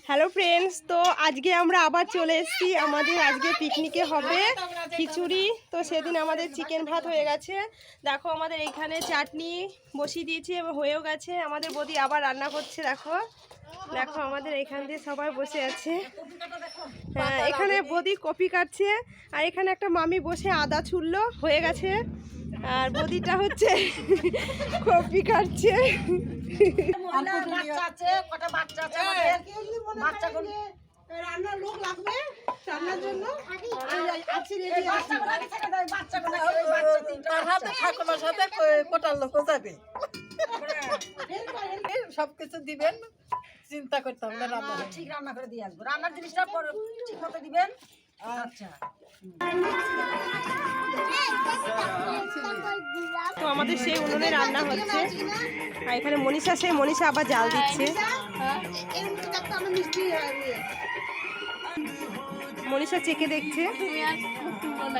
Hello friends, তো আজকে আমরা আবার চলে এসেছি। আমাদের আজকে পিকনিকে হবে খিচুড়ি। তো সেদিন আমাদের চিকেন ভাত হয়ে গেছে। দেখো আমাদের এখানে চাটনি বসিয়ে দিয়েছি এবং হয়েও গেছে। আমাদের বৌদি আবার রান্না করছে। দেখো দেখো আমাদের এখান দিয়ে সবাই বসে আছে। হ্যাঁ, এখানে বৌদি কপি কাটছে আর এখানে একটা মামি বসে আদা ছুললো, হয়ে গেছে। আর বৌদিটা হচ্ছে কপি কাটছে। রান্নার লোক লাগবে রান্নার জন্য সবকিছু দিবেন, চিন্তা করতে হবে না, ঠিক রান্না করে দিয়ে আসবো। রান্নার জিনিসটা ঠিক মতো দিবেন। আচ্ছা, তো আমাদের সেই উনুনে রান্না হচ্ছে। আর এখানে মনীষা আবার জাল দিচ্ছে। মনীষা চেকে দেখছে।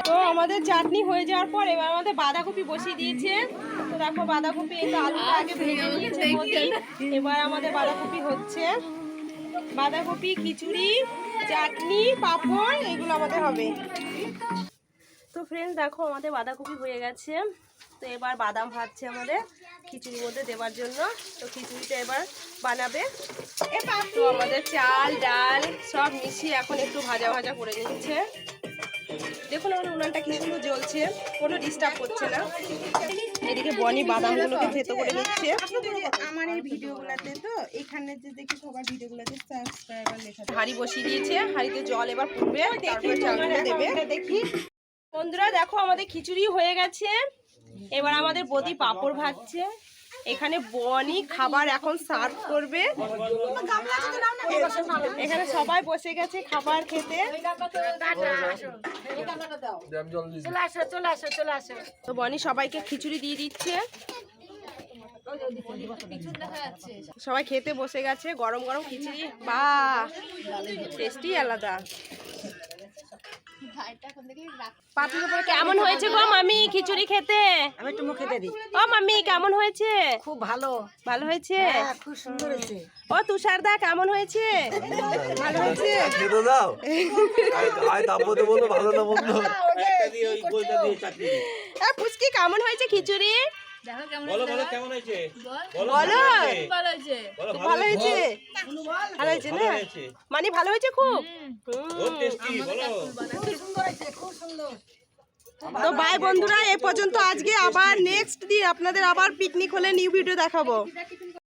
তো আমাদের চাটনি হয়ে যাওয়ার পর এবার আমাদের বাঁধাকপি বসিয়ে দিয়েছে। তো দেখো বাঁধাকপি, এই তো আলুটা আগে ভেজে নিয়েছে বৌদি। এবার আমাদের বাঁধাকপি হচ্ছে। বাঁধাকপি, খিচুড়ি, চাটনি, পাঁপড় এগুলো আমাদের হবে। তো ফ্রেন্ডস দেখো আমাদের বাঁধাকপি হয়ে গেছে। তো এবার বাদাম ভাজছে আমাদের খিচুড়ির মধ্যে দেওয়ার জন্য। তো খিচুড়িটা এবার বানাবে। তো আমাদের চাল ডাল সব মিশিয়ে এখন একটু ভাজা ভাজা করে নিচ্ছে। দেখুন আমার উনানটা কি সুন্দর জ্বলছে, কোনো ডিস্টার্ব করছে না। এদিকে বনি বাদামগুলোকে থেতো করে নিচ্ছে। আমার এই ভিডিওগুলোতে তো এখানে যে দেখি সবার ভিডিওগুলোতে সাবস্ক্রাইবার লেখা হাঁড়ি বসিয়ে দিয়েছে, হাঁড়িতে জল এবার ফুটবে, তারপরে চালগুলো দেবে। দেখি বন্ধুরা দেখো আমাদের খিচুড়ি হয়ে গেছে। এবার আমাদের বৌদি পাঁপড় ভাজছে। এখানে বনি খাবার এখন সার্ভ করবে। এখানে সবাই বসে গেছে খাবার খেতে। তো বনি সবাইকে খিচুড়ি দিয়ে দিচ্ছে। সবাই খেতে বসে গেছে, গরম গরম খিচুড়ি, বাহ টেস্টি আলাদা। কেমন হয়েছে গো মামি খিচুড়ি খেতে? আমি একটু মুখে দিয়ে দিই। ও মামি কেমন হয়েছে? খুব ভালো, ভালো হয়েছে। খুব সুন্দর হয়েছে। ও তুষারদা কেমন হয়েছে? ভালো হয়েছে। খেতে দাও, আয় তাপতে বলো ভালো না বন্ধ। পুচকি কেমন হয়েছে খিচুড়ি? বলো বলো কেমন হয়েছে? বলো ভালো হয়েছে। ভালো হয়েছে না মানে? ভালো হয়েছে খুব। খুব টেস্টি, বলো। খুব সুন্দর। তো বাই বন্ধুরা, এই পর্যন্ত আজকে। আবার নেক্সট দিন আপনাদের আবার পিকনিক হলে নিউ ভিডিও দেখাবো।